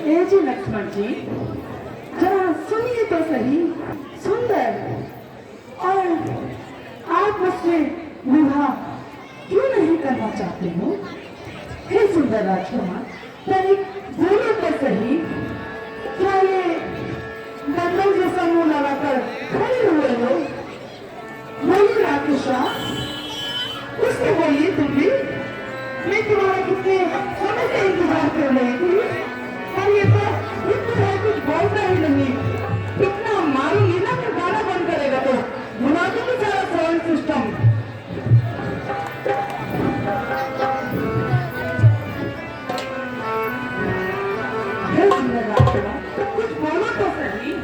ए जी लक्ष्मण जी, जरा सुनिए तो सही। सुंदर, और आप मुझसे विवाह क्यों नहीं करना चाहते हो? हे सुंदर राजकुमार, तनिक बोलो तो सही। क्या ये बंदर जैसा मुंह लगाकर खड़े हुए हो? बोलिए राकेशा, कुछ तो बोलिए तुम भी। मैं तुम्हारा कितने समय से इंतजार कर रही थी, पर ये तो इतना कुछ बोलता ही नहीं। इतना मारूंगी ना कि गाना बंद करेगा तो बुला दूंगी सारा साउंड सिस्टम। कुछ बोलो तो सही।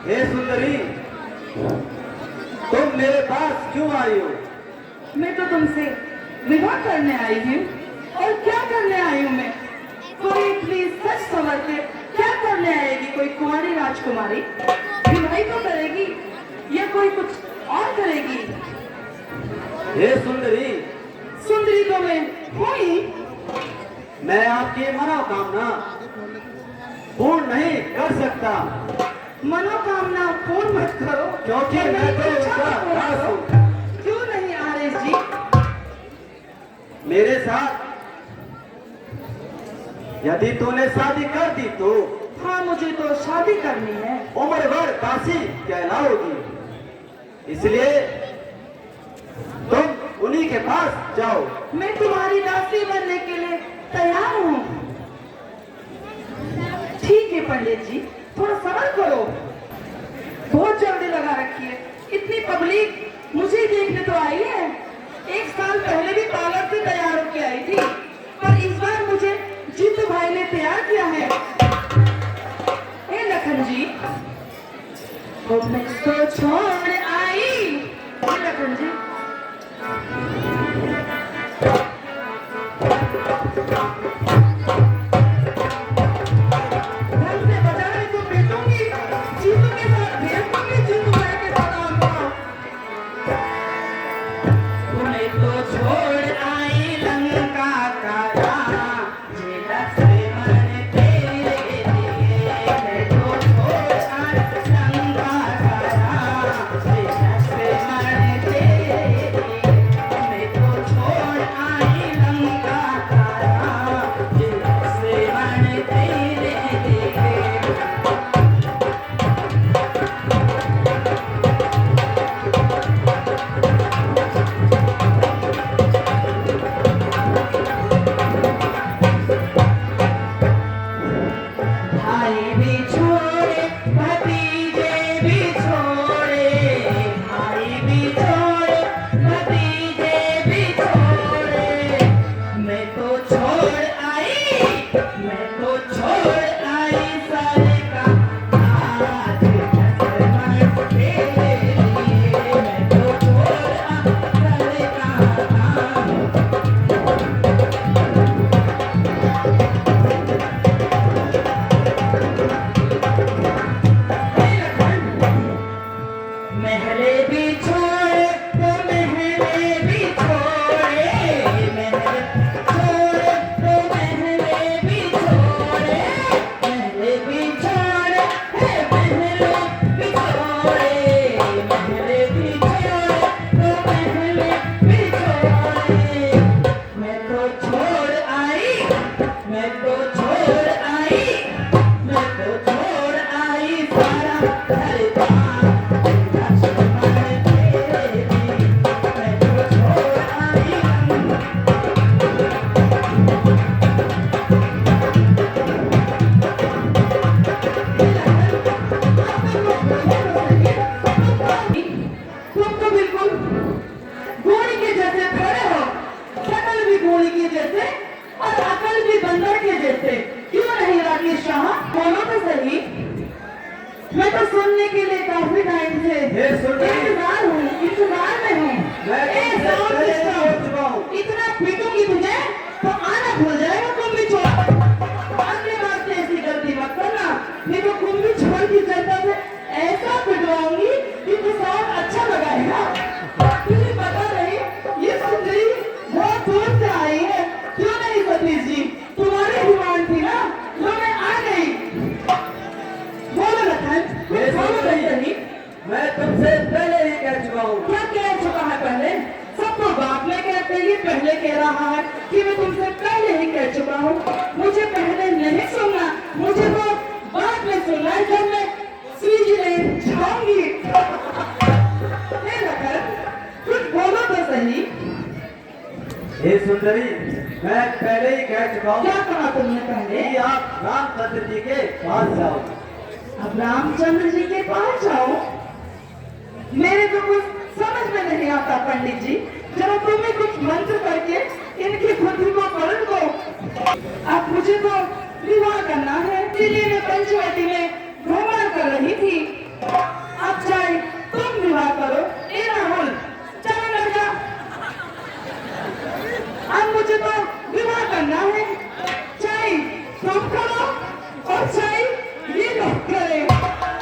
हे सुंदरी, तुम मेरे पास क्यों आई हो? मैं तो तुमसे विवाह करने आई हूँ। और क्या करने आई हूँ मैं? कोई प्लीज सच समझ के, क्या करने आएगी कोई कुंवारी राजकुमारी? विवाह तो करेगी या कोई कुछ और करेगी? हे सुंदरी, सुंदरी तो मैं हूँ ही। मैं आपकी मनोकामना पूर्ण नहीं कर सकता। मनोकामना पूर्ण मत करो, क्योंकि मैं तो उसका दास हूँ। क्यों नहीं आरेश जी? मेरे साथ यदि तूने शादी कर दी तो? हाँ, मुझे तो शादी करनी है। उम्र भर दासी कहलाओगी, इसलिए तुम उन्हीं के पास जाओ। मैं तुम्हारी दासी बनने के लिए तैयार हूँ। ठीक है पंडित जी, थोड़ा सब्र करो। बहुत जल्दी लगा रखी है। इतनी पब्लिक मुझे देखने तो आई है। एक साल पहले भी पार्लर से तैयार होकर आई थी, पर इस बार मुझे जीतू भाई ने तैयार किया है। ए लखन जी, वो मुझको छोड़ आई। ए लखन जी, घोड़ी के जैसे और अकल भी बंदर के जैसे। क्यों नहीं राकेश शाह, बोलो तो सही। मैं तो सुनने के लिए काफी टाइम से हे सुंदरी। इंतजार में हूँ। मैं ए, तुमसे साउंड पहले ही सिस्टम, बोल चुका हूँ। इतना पीटूंगी तुझे तो आना भूल जाएगा। तुम भी छोड़, अगली बार से ऐसी गलती मत करना, नहीं तो तुम भी छोड़ की जनता से ऐसा पिटवाऊंगी कि तो साउंड अच्छा लगाएगा। तुझे पता नहीं ये सुंदरी बहुत दूर से आई है। क्यों नहीं सतीश जी, तुम्हारी डिमांड थी ना, तो मैं आ गई। बोलो लखन, हे बोलो सुंदरी, बंदरी। मैं तुमसे पहले ही कह चुका हूँ। क्या कह चुका है पहले? सब तो बात में कहते हैं, ये पहले कह रहा है कि मैं तुमसे पहले ही कह चुका हूँ। मुझे पहले नहीं सुनना, मुझे तो बाद में सुनना है, जब मैं स्विट्जरलैंड जाऊंगी। हे लखन, कुछ बोलो तो सही। हे सुंदरी, मैं पहले ही कह चुका हूँ क्या कहा तुमने पहले? कि आप रामचंद्र जी के पास जाओ। अब रामचंद्र जी के पास जाओ? मेरे तो कुछ समझ में नहीं आता पंडित जी। जरा तुम्हें कुछ मंत्र करके इनकी बुद्धि को पलट दो। अब मुझे तो विवाह करना है, इसलिए मैं पंचवटी में भ्रमण कर रही थी। अब चाहे तुम विवाह करो, ए राहुल चलो लग जा। अब मुझे तो विवाह करना है, चाहे तुम करो और चाहे ये लोग करें।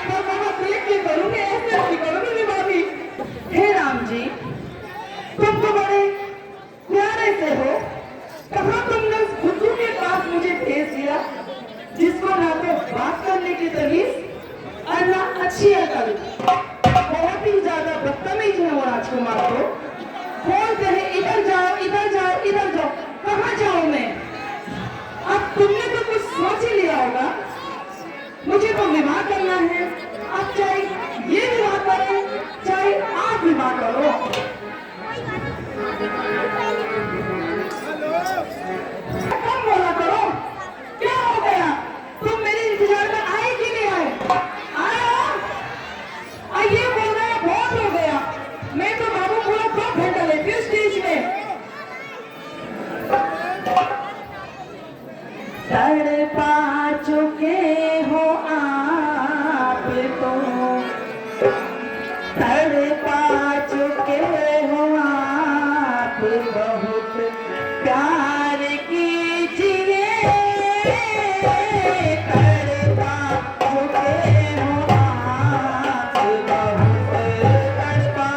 मैं वहां देख के करूंगी, ऐसे नहीं करूंगी विवाह भी। हे राम जी, तुम तो बड़े प्यारे से हो। कहाँ तुमने उस बुद्धू के पास मुझे भेज दिया, जिसको ना तो बात करने की तमीज और ना अच्छी अकल। बहुत ही ज्यादा बदतमीज है वो राजकुमार को। बोलते हैं इधर जाओ, इधर जाओ, इधर जाओ। कहाँ जाऊं मैं? अब तुमने तो कुछ सोच ही लिया होगा। मुझे तो विवाह करना है। अब चाहे ये विवाह करो, चाहे आप विवाह करो। कम बोला करो, क्या हो गया? तुम मेरे इंतजार में आए कि नहीं आए? आए हो? ये बोल रहा है बहुत हो गया। मैं तो बाबू पूरा 2 घंटा लेती हूँ स्टेज में। तड़पा चुके हो आप तो, तड़पा चुके हो आप, बहुत प्यार कीजिए। तड़पा चुके हो आप, बहुत तड़पा।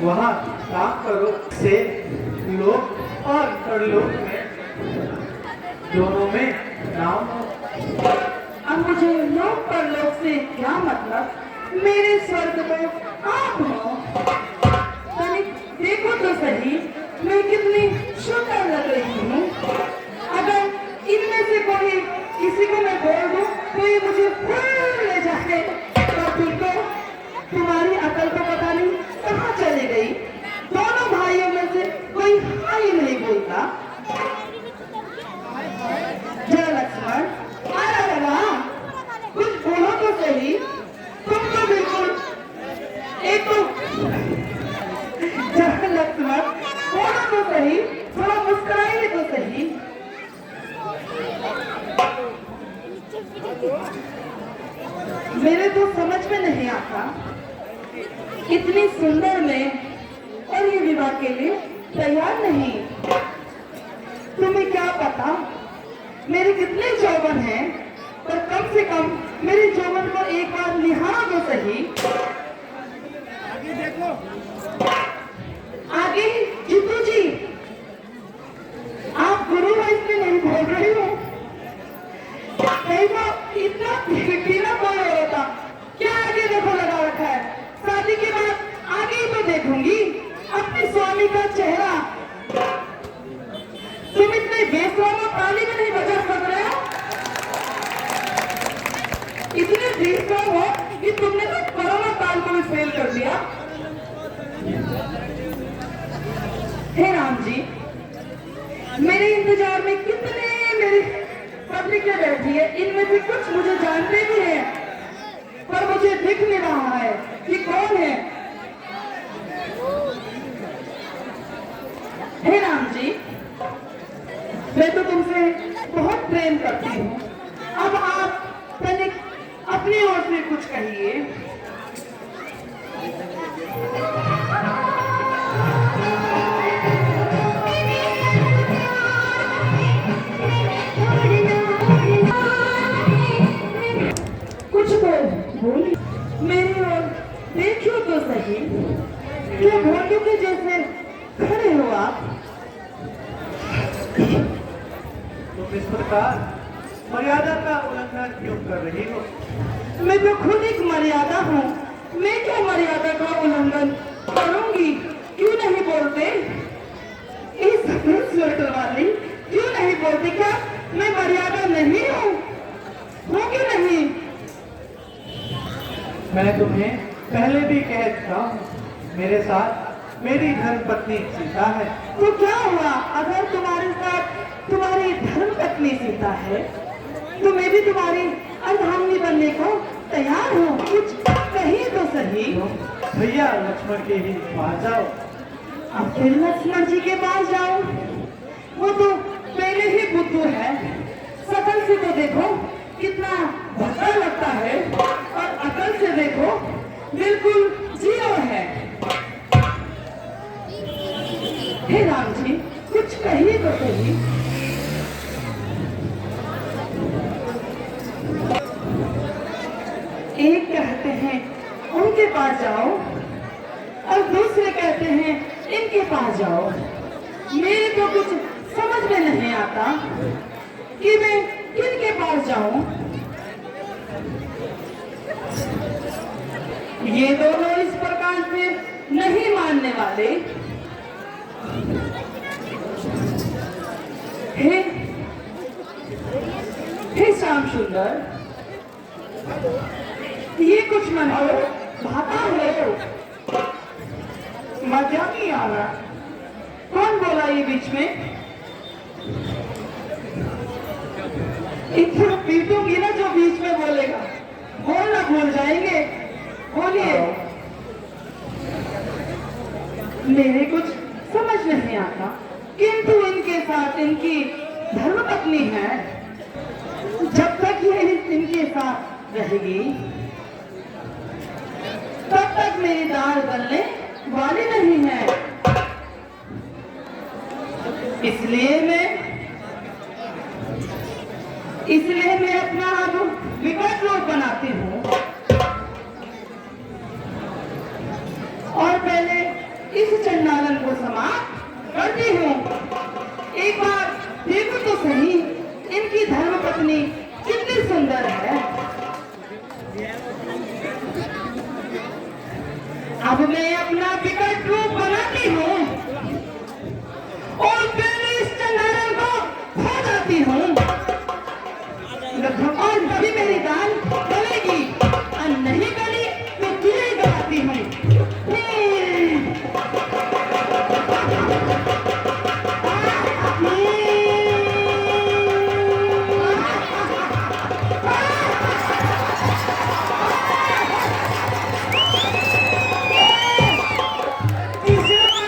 वहाँ काम करो से लोक और परलोक में दोनों में नाम हो। अब मुझे लोक परलोक से क्या मतलब? मेरे स्वर्ग में आप हो। तनिक देखो तो सही, मैं कितनी सुंदर लग रही हूँ। अगर इनमें से कोई किसी को मैं बोल दूं तो ये मुझे फूल ले जाए। तो तुमको तुम्हारी अकल तो पता नहीं कहाँ चली गई। दोनों भाइयों में से कोई हाई नहीं बोलता। जय लक्ष्मण, अरे वाह, कुछ बोलो तो सही। तुम तो बिल्कुल एक तो जय लक्ष्मण, बोलो तो सही, थोड़ा मुस्कुराइए तो सही। मेरे तो समझ में नहीं आता, इतनी सुंदर मैं और ये विवाह के लिए तैयार नहीं। तुम्हें क्या पता मेरे कितने यौवन हैं, पर कम से कम मेरे यौवन को एक बार निहारो तो सही। आगे देखो, आगे जीतू जी, आप गुरु वैसे नहीं बोल रही हो। कहीं तो इतना पीना कोई हो रहा, क्या आगे देखो लगा रखा है? शादी के बाद आगे ही तो देखूंगी अपने स्वामी का चेहरा। तुम इतने बेस्वाम और ताली में नहीं बजा सक रहे हो? इतने बेस्वाम हो कि तुमने तो कोरोना काल को भी फेल कर दिया। हे राम जी, मेरे इंतजार में कितने मेरी पब्लिकें बैठी है, इनमें से कुछ मुझे जानते भी हैं, पर मुझे दिख नहीं रहा है कि कौन है। हे राम जी, मैं तो तुमसे बहुत प्रेम करती हूँ। अब आप तनिक अपनी ओर से कुछ कहिए। कुछ तो बोलिए, मेरी ओर देखियो तो सही। क्या भोंडू के जैसे खड़े हो आप? तुम इस प्रकार मर्यादा का उल्लंघन क्यों कर रही हो? मैं तो खुद एक मर्यादा हूँ, मैं क्या मर्यादा का उल्लंघन करूंगी? क्यों नहीं बोलते? इस स्वेटर वाली क्यों नहीं बोलती? क्या मैं मर्यादा नहीं हूँ? कि नहीं? मैं तुम्हें पहले भी कह चुका हूँ, मेरे साथ मेरी धर्मपत्नी सीता है। तो क्या हुआ अगर तुम्हारे साथ तुम्हारी धर्मपत्नी सीता है तो मैं भी तुम्हारी अर्धांगिनी बनने को तैयार हूँ। कुछ कहिए तो सही। भैया लक्ष्मण के ही पास जाओ। अब फिर लक्ष्मण जी के पास जाओ? वो तो पहले ही बुद्धू है, शकल से तो देखो कितना भद्दा लगता है, और अकल से देखो बिल्कुल जीरो है। हे राम जी, कुछ कहिए तो सही। एक कहते हैं उनके पास जाओ और दूसरे कहते हैं इनके पास जाओ। मेरे तो कुछ समझ में नहीं आता कि मैं किनके पास जाऊं। ये दोनों इस प्रकार से नहीं मानने वाले। हे श्याम सुंदर, ये कुछ मन भाता है, मजा नहीं आ रहा। कौन बोला ये बीच में? इतना पीटूंगी ना जो बीच में बोलेगा, बोलना भूल जाएंगे। बोलिए। मेरे कुछ समझ नहीं आता, किंतु इनके साथ इनकी धर्मपत्नी है। जब तक ये इनके साथ रहेगी तब तक मेरी दाल गलने वाली नहीं है। इसलिए मैं अपना अब विकट रूप बनाती हूँ और पहले इस चंडालन को समाप्त करती हूँ। एक बार देखो तो सही इनकी धर्मपत्नी कितनी सुंदर है। अब मैं अपना